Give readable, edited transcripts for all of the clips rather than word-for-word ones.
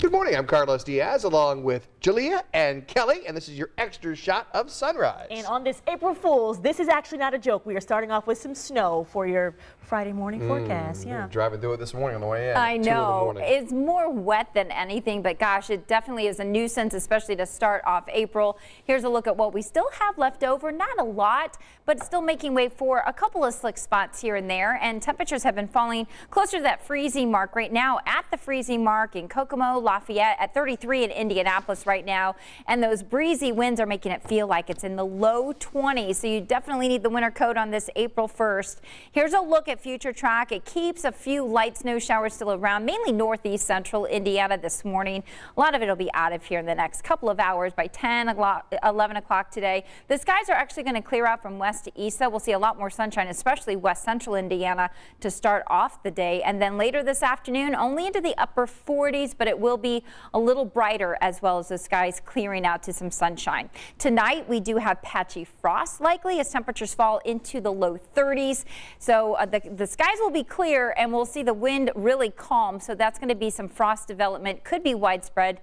Good morning, I'm Carlos Diaz along with Jalea and Kelly, and this is your extra shot of sunrise. And on this April Fool's, this is actually not a joke. We are starting off with some snow for your Friday morning forecast. Yeah. Driving through it this morning on the way in. I know. 2 in the morning. It's more wet than anything, but gosh, it definitely is a nuisance, especially to start off April. Here's a look at what we still have left over. Not a lot, but still making way for a couple of slick spots here and there. And temperatures have been falling closer to that freezing mark right now, at the freezing mark in Kokomo, Lafayette, at 33 in Indianapolis right now. And those breezy winds are making it feel like it's in the low 20s. So you definitely need the winter coat on this April 1st. Here's a look at future track. It keeps a few light snow showers still around, mainly northeast central Indiana this morning. A lot of it will be out of here in the next couple of hours by 10 o'clock, 11 o'clock today. The skies are actually going to clear out from west to east, so we'll see a lot more sunshine, especially west central Indiana, to start off the day. And then later this afternoon, only into the upper 40s, but it will be a little brighter as well as the skies clearing out to some sunshine. Tonight, we do have patchy frost likely as temperatures fall into the low 30s. So the skies will be clear and we'll see the wind really calm. So that's going to be some frost development, could be widespread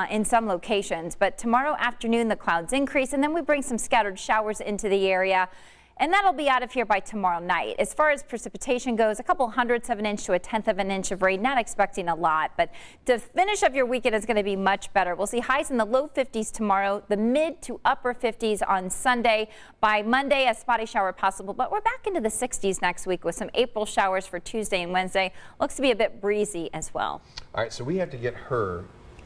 in some locations. But tomorrow afternoon, the clouds increase and then we bring some scattered showers into the area. And that'll be out of here by tomorrow night. As far as precipitation goes, a couple hundredths of an inch to a tenth of an inch of rain. Not expecting a lot, but to finish up your weekend is going to be much better. We'll see highs in the low 50s tomorrow, the mid to upper 50s on Sunday. By Monday, a spotty shower possible, but we're back into the 60s next week with some April showers for Tuesday and Wednesday. Looks to be a bit breezy as well. All right, so we have to get her,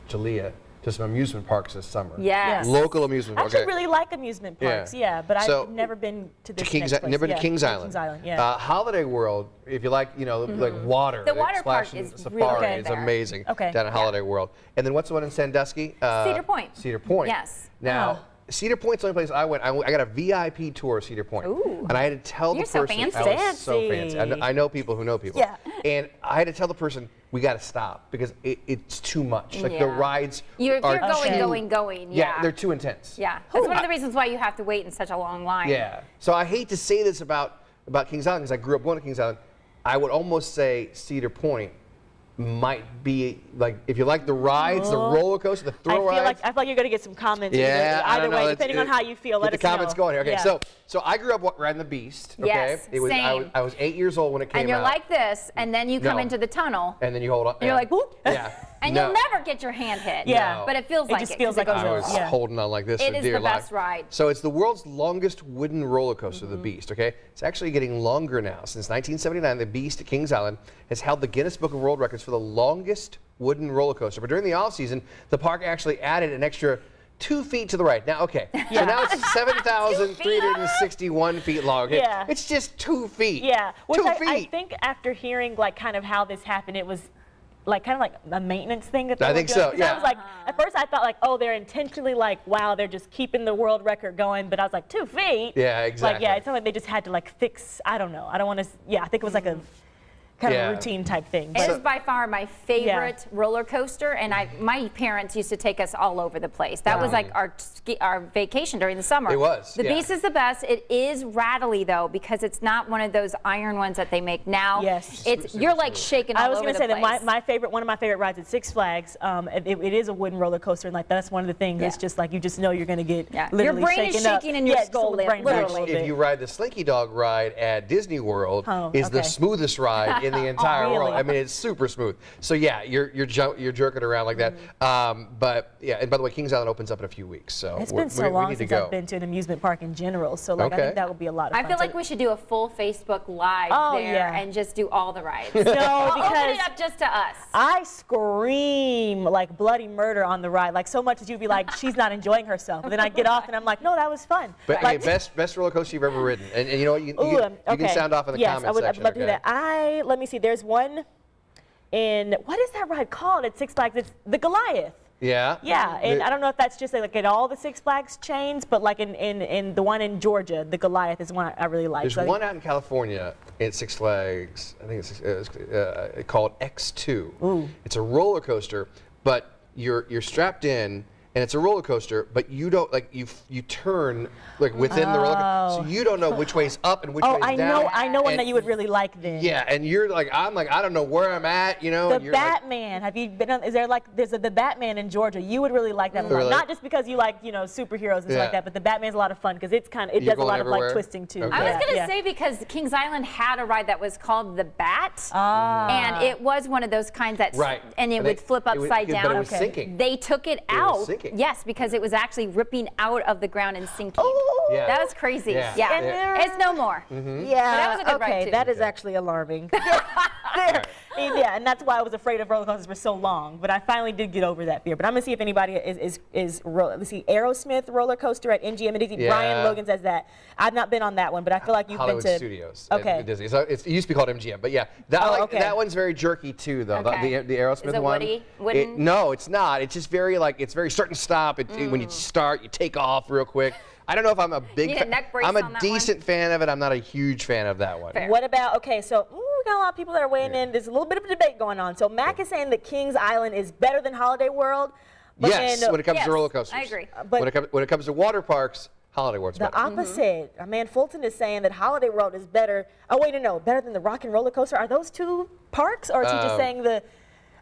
Jalea, to some amusement parks this summer. Yes. Local amusement I parks. actually really like amusement parks, yeah, but I've never been to this next place. Never been to Kings Island. Kings Island, yeah. Holiday World, if you like, you know, like water. The water park splashing is safari really good is there. amazing Okay. down at Holiday World. And then what's the one in Sandusky? Cedar Point. Cedar Point. Yes. Now, Cedar Point's the only place I went. I got a VIP tour of Cedar Point. Ooh. And I had to tell the You're so person. fancy. I was so fancy. I know people who know people. Yeah. And I had to tell the person, we got to stop because it's too much. Like the rides You're are going. Yeah, they're too intense. Yeah, that's one of the reasons why you have to wait in such a long line. Yeah. So I hate to say this about Kings Island because I grew up going to Kings Island. I would almost say Cedar Point might be like, if you like the rides, the roller coaster, the thrill rides. I feel like you're going to get some comments either way, depending on how you feel. Let us know. Get the comments going here. Okay, Yeah. so I grew up riding the Beast. Okay? Yes, It was, same. I was 8 years old when it came out. And you're like this, and then you come No. into the tunnel. And then you hold on. And you're like, whoop. Yeah. And No. you'll never get your hand hit. Yeah. But it feels like just it. feels 'cause like it goes I was Yeah. holding on like this It for is dear the life. best ride. So it's the world's longest wooden roller coaster, the Beast, okay? It's actually getting longer now. Since 1979, the Beast at Kings Island has held the Guinness Book of World Records for the longest wooden roller coaster. But during the off season, the park actually added an extra 2 feet to the right. Now, okay, so now it's 7,361 feet long. Okay? Yeah. It's just 2 feet. Yeah, which 2 I feet. think after hearing like kind of how this happened, it was like kind of like a maintenance thing that they I were think doing. so, 'Cause yeah. I was like, at first I thought like, oh, they're intentionally like, wow, they're just keeping the world record going. But I was like, 2 feet. Yeah, exactly. Like, yeah, it's not like they just had to like fix. I don't know. I don't want to. Yeah, I think it was like a kind of a routine type thing. It is by far my favorite roller coaster, and my parents used to take us all over the place. That was like our vacation during the summer. It was. The Beast is the best. It is rattly though because it's not one of those iron ones that they make now. Yes. It's you're like shaking all I was over going the to say place. that one of my favorite rides at Six Flags. It is a wooden roller coaster, and like that's one of the things. It's just like you just know you're going to get literally your brain is shaken up. shaking in your skull, literally. If you ride the Slinky Dog ride at Disney World, is the smoothest ride in the entire world. I mean, it's super smooth. So yeah, you're jerking around like that. But yeah, and by the way, Kings Island opens up in a few weeks. So it's been so long since I've been to an amusement park in general. So like I think that would be a lot of fun. I feel like we should do a full Facebook Live there and just do all the rides. No, I'll because open it up just to us. I scream like bloody murder on the ride, like so much that you'd be like, she's not enjoying herself. And then I get off and I'm like, no, that was fun. But like, okay, best roller coaster you've ever ridden, and you know what, you can sound off in the comments section. I'd love to do that. Let me see. There's one in what is that ride called at Six Flags? It's the Goliath. Yeah. Yeah, and I don't know if that's just like in all the Six Flags chains, but like in the one in Georgia, the Goliath is one I really like. There's one out in California at Six Flags. I think it's called X2. Ooh. It's a roller coaster, but you're strapped in, and it's a roller coaster, but you don't like you turn like within the roller coaster, so you don't know which way's up and which way's down. I know one that you would really like then. Yeah, and you're like, I don't know where I'm at, you know. The and you're Batman. Have you been on? Is there like there's the Batman in Georgia? You would really like that a lot. Really? Not just because you like superheroes and stuff like that, but the Batman's a lot of fun because it You're does a lot everywhere? of like twisting too. Okay. I was going to Yeah. say because Kings Island had a ride that was called the Bat, and it was one of those kinds that, and it would flip upside down. But it was sinking. They took it out, sinking. yes, because it was actually ripping out of the ground and sinking. Oh. Yeah. That was crazy. Yeah. Yeah, it's no more. Mm-hmm. Yeah. But that was a good ride, okay, too. that is actually alarming. Yeah, and that's why I was afraid of roller coasters for so long. But I finally did get over that fear. But I'm gonna see if anybody is let's see, Aerosmith roller coaster at MGM and Disney. Yeah. Brian Logan says that. I've not been on that one, but I feel like you've Hollywood been to Studios Okay. at Disney. So it used to be called MGM, but yeah, that one's very jerky too, though. Okay. The Aerosmith Is it one. wooden? No, it's not. It's just very it's very start and stop. When you start, you take off real quick. I don't know if I'm a big Need a neck brace I'm a on that decent fan of it. I'm not a huge fan of that one. Fair. What about, okay, so we got a lot of people that are weighing in. There's a little bit of a debate going on. So Mac is saying that Kings Island is better than Holiday World. But Yes, then, when it comes Yes, to roller coasters. I agree. But when it comes to water parks, Holiday World's the better. opposite. Our man Fulton is saying that Holiday World is better. Oh, wait, no, better than the Rock and Roller Coaster. Are those two parks? Or is he just saying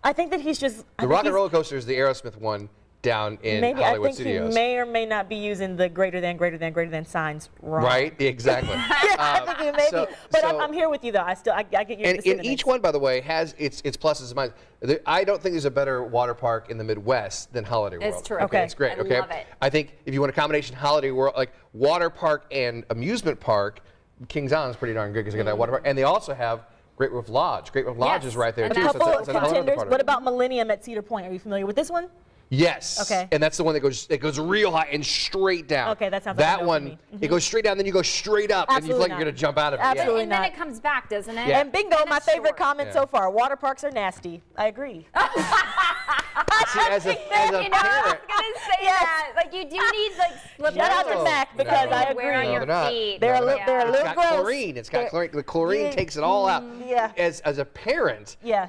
I think that he's just. The Rock and Roller Coaster is the Aerosmith one down in Maybe Hollywood I think Studios. he may or may not be using the greater than signs wrong. Right? Exactly. I think he may be. But I'm here with you though. I get your And each one, by the way, has its pluses and minuses. I don't think there's a better water park in the Midwest than Holiday World. It's true. Okay, Okay. it's great. I Okay, love it. I think if you want a combination Holiday World, like water park and amusement park, Kings Island is pretty darn good because they got that water park, and they also have Great Wolf Lodge. Great Wolf Lodge Yes, is right there and too. a that's So couple it's of a whole other contenders. part of What it. about Millennium at Cedar Point? Are you familiar with this one? Yes. Okay. And that's the one that goes real high and straight down. Okay, that sounds like a that no for one. me. It goes straight down, then you go straight up, and you feel Absolutely like you're not. gonna jump out of it. Absolutely And then not. it comes back, doesn't it? Yeah. And bingo, And my it's favorite short. comment Yeah. so far. Water parks are nasty. I agree. See, as a You know, I parent. was gonna say that. Like you do need like slippers. Shout out to Mac because No. I to wear on agree. your they're not. feet. They're a No, little, Yeah. they're a It's little got gross. chlorine. It's got They're- chlorine. The chlorine takes it all out. Yeah. As a parent, Yeah.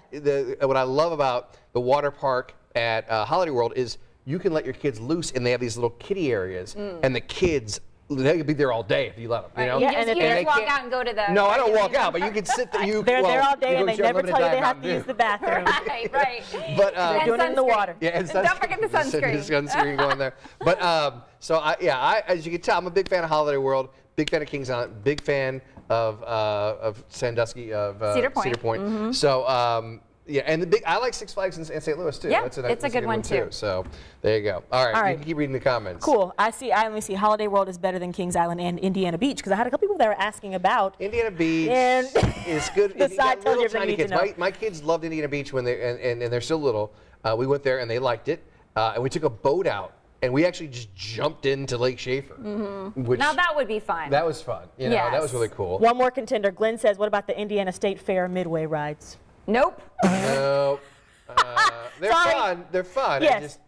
what I love about the water park at Holiday World is you can let your kids loose, and they have these little kiddie areas, and the kids. They could be there all day if you let them. You know? You Yeah, just, and if you they just walk can't- out and go to the. No, I don't walk out, but you can sit there. They're there all day and they never tell you they have to use use the bathroom. Right. But And doing it in the sunscreen. water. yeah, and Don't forget the sunscreen. Sunscreen going there. But so as you can tell, I'm a big fan of Holiday World, big fan of Kings Island, big fan of Sandusky, of Cedar Point. Mm-hmm. So yeah, and I like Six Flags in St. Louis too. Yeah, that's it's a good one, too. So there you go. All right, All you right. can keep reading the comments. Cool. Let me see. Holiday World is better than Kings Island and Indiana Beach because I had a couple people that were asking about. Indiana Beach And is good. the You got side tells you little everything tiny you need kids. to know. My kids loved Indiana Beach when and they're still little. We went there and they liked it. And we took a boat out and we actually just jumped into Lake Schaefer. Which Now that would be fun. that was fun. You know, that was Yes. really cool. One more contender. Glenn says, what about the Indiana State Fair Midway rides? Nope. No. They're Sorry. fun. They're fun. Yes.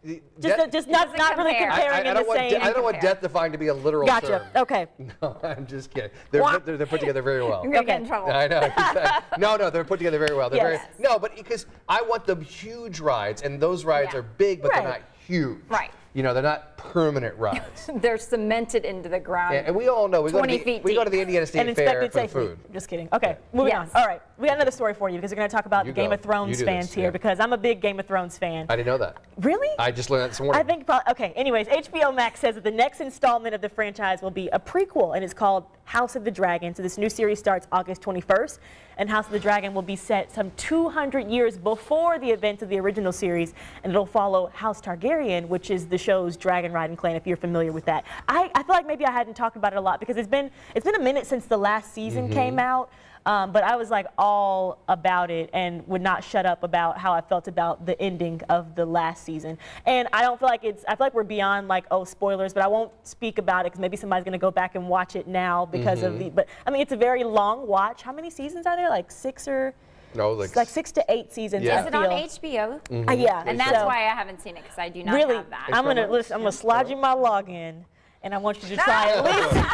Just not really compare. comparing I in don't the want same. I don't want death defined to be a literal Gotcha. term. Okay. No, I'm just kidding. They're put together very well. You're gonna get in Okay. trouble. I know. Exactly. No, they're put together very well. They're Yes. very no, but because I want the huge rides, and those rides Yeah. are big, but Right. they're not huge. Right. You know, they're not permanent rides. They're cemented into the ground. And we all know we go to 20 the, feet we go to deep. the Indiana And State Fair inspected for the safely. food. Just kidding. Okay, moving Yes. on. All right, we got another story for you because we're going to talk about You Game go. of Thrones You do fans this, here yeah. because I'm a big Game of Thrones fan. I didn't know that. Really? I just learned that this morning. I think okay. Anyways, HBO Max says that the next installment of the franchise will be a prequel, and it's called House of the Dragon. So this new series starts August 21st, and House of the Dragon will be set some 200 years before the events of the original series, and it'll follow House Targaryen, which is the show's dragon riding clan. If you're familiar with that, I feel like maybe I hadn't talked about it a lot because it's been a minute since the last season came out. But I was like all about it and would not shut up about how I felt about the ending of the last season. And I don't feel like I feel like we're beyond like, oh, spoilers, but I won't speak about it because maybe somebody's going to go back and watch it now because of but I mean, it's a very long watch. How many seasons are there? Like 6 or? No, Like 6 to 8 seasons. Yeah. I Is it feel. on HBO? Yeah. And that's so, why I haven't seen it because I do not really, have that. I'm gonna slide you my login, and I want you to try at least.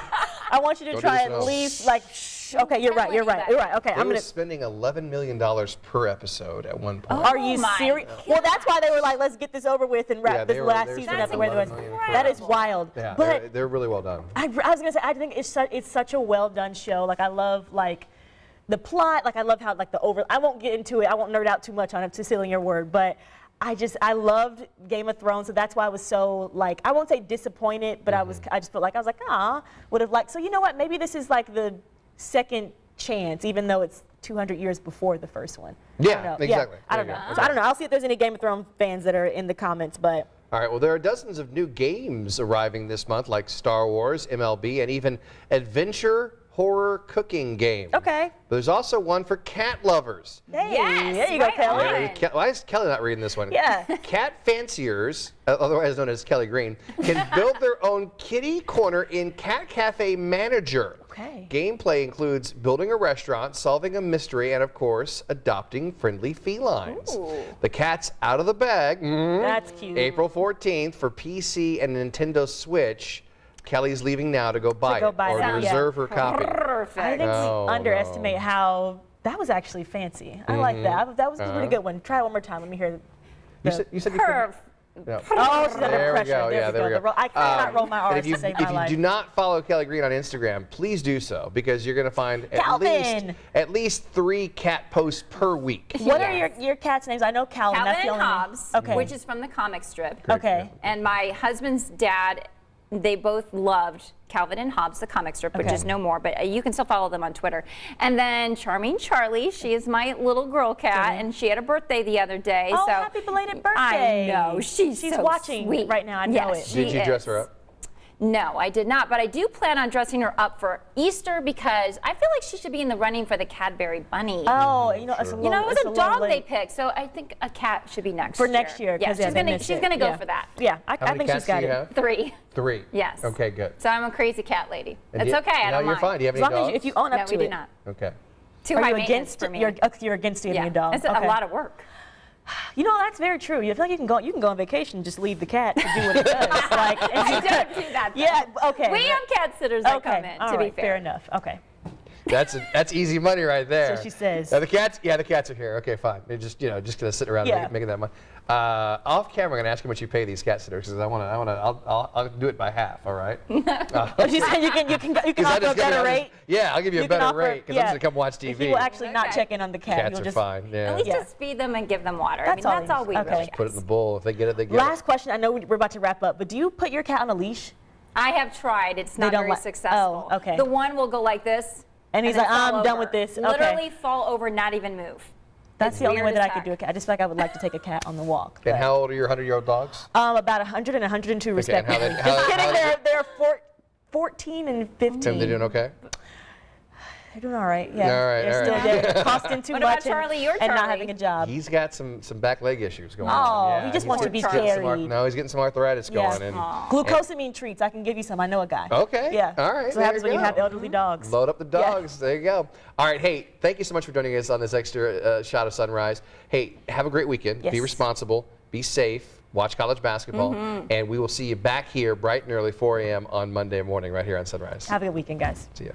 I want you to Don't do try this at at home. least like Okay, you're right. You're right. You're right. Okay, They were spending $11 million per episode at one point. Are you serious? Well, that's why they were like, let's get this over with and wrap this last season up the way it was. That is wild. Yeah, but they're really well done. I was gonna say, I think it's such a well done show. Like I love the plot. Like I love how I won't get into it. I won't nerd out too much on it, to stealing your word, but I loved Game of Thrones, so that's why I was so I won't say disappointed, but I just felt like would have liked. So you know what? Maybe this is like the second chance, even though it's 200 years before the first one. Yeah, exactly. Yeah, I don't know. So I don't know. I'll see if there's any Game of Thrones fans that are in the comments, but. All right, well, there are dozens of new games arriving this month, like Star Wars, MLB, and even adventure horror cooking game. Okay. But there's also one for cat lovers. Hey, Yes, there you go, right Kelly. on. Why is Kelly not reading this one? Yeah. Cat fanciers, otherwise known as Kelly Green, can build their own kitty corner in Cat Cafe Manager. Okay. Gameplay includes building a restaurant, solving a mystery, and of course, adopting friendly felines. Ooh. The cat's out of the bag. That's cute. April 14th for PC and Nintendo Switch. Kelly's leaving now to go buy it or that. reserve her copy. Perfect. I think Oh, we underestimate how that was actually fancy. I like that. That was a pretty good one. Try it one more time. Let me hear. You said you couldn't. No. Oh, she's under There we pressure. go. Yeah, there we go. I cannot roll my And R's to save my if you life. do not follow Kelly Green on Instagram, please do so, because you're going to find Calvin! at least 3 cat posts per week. What are your cat's names? I know Calvin. Calvin That's the and only Hobbs, Okay. which is from the comic strip. Okay. And my husband's dad, they both loved Calvin and Hobbs, the comic strip, which Okay. is no more, but you can still follow them on Twitter. And then Charming Charlie, she is my little girl cat, and she had a birthday the other day. Oh, so happy belated birthday. I know, she's so watching sweet. right now. I know Yes, it. she Did you dress is. her up? No, I did not, but I do plan on dressing her up for Easter because I feel like she should be in the running for the Cadbury Bunny. Oh, you know, it's a little, You know, it was it's a little dog they late. picked, so I think a cat should be next For year. next year. Yeah, 'cause, she's gonna go for that. Yeah, I How many think cats she's got do you it. have? 3. 3. Yes. Okay, good. So I'm a crazy cat lady. And It's okay. I No, don't you're mind. fine. Do you have As any long dogs? as if you own up No, to we it. do not. Okay. Too Are high you maintenance against for me. you're against getting yeah, a dog? it's Okay. a lot of work. You know, that's very true. You feel like you can go on vacation and just leave the cat to do what it does. I don't do that. Though. Yeah, okay. We have cat sitters that come in. All To be right, fair. fair enough. Okay. That's easy money right there. So she says. The cats are here. Okay, fine. They're just gonna sit around making that money. Off camera, I'm gonna ask him what you pay these cat sitters, because I'll do it by half. All right. But she said you can offer a better rate. Yeah, I'll give you a You can better offer- rate, because I'm just gonna come watch TV. He will actually not Okay. check in on the cat. Cats He'll are just, fine. Yeah. At least Yeah. just feed them and give them water. That's that's all we okay. really Just put it in the ask. bowl. If they get it, they get Last question. I know we're about to wrap up, but do you put your cat on a leash? I have tried. It's They not don't very like- successful. oh, okay. The one will go like this. And he's then like, fall I'm done over. with this. Okay. Literally fall over, not even move. That's It's the only way weird that I as could do a heck. cat. I just feel like I would like to take a cat on the walk. And but- how old are your 100-year-old dogs? About 100 and 102 and how respectively. they- Just kidding. how- They're 14 and 15. Tim, they doing okay? They're doing all right. Yeah. All right, They're all still right. they're costing too What much about Charlie? Your and not Charlie? having a job. He's got some back leg issues going Oh, on. Yeah, he just he's wants to be getting some carried. no, he's getting some arthritis Yeah. going. And Glucosamine treats. I can give you some. I know a guy. Okay. Yeah. All right, So there what happens you when you go. have elderly dogs. Load up the dogs. There you go. All right. Hey, thank you so much for joining us on this extra shot of sunrise. Hey, have a great weekend. Yes. Be responsible. Be safe. Watch college basketball. And we will see you back here bright and early, 4 a.m. on Monday morning right here on Sunrise. Have a good weekend, guys. See ya.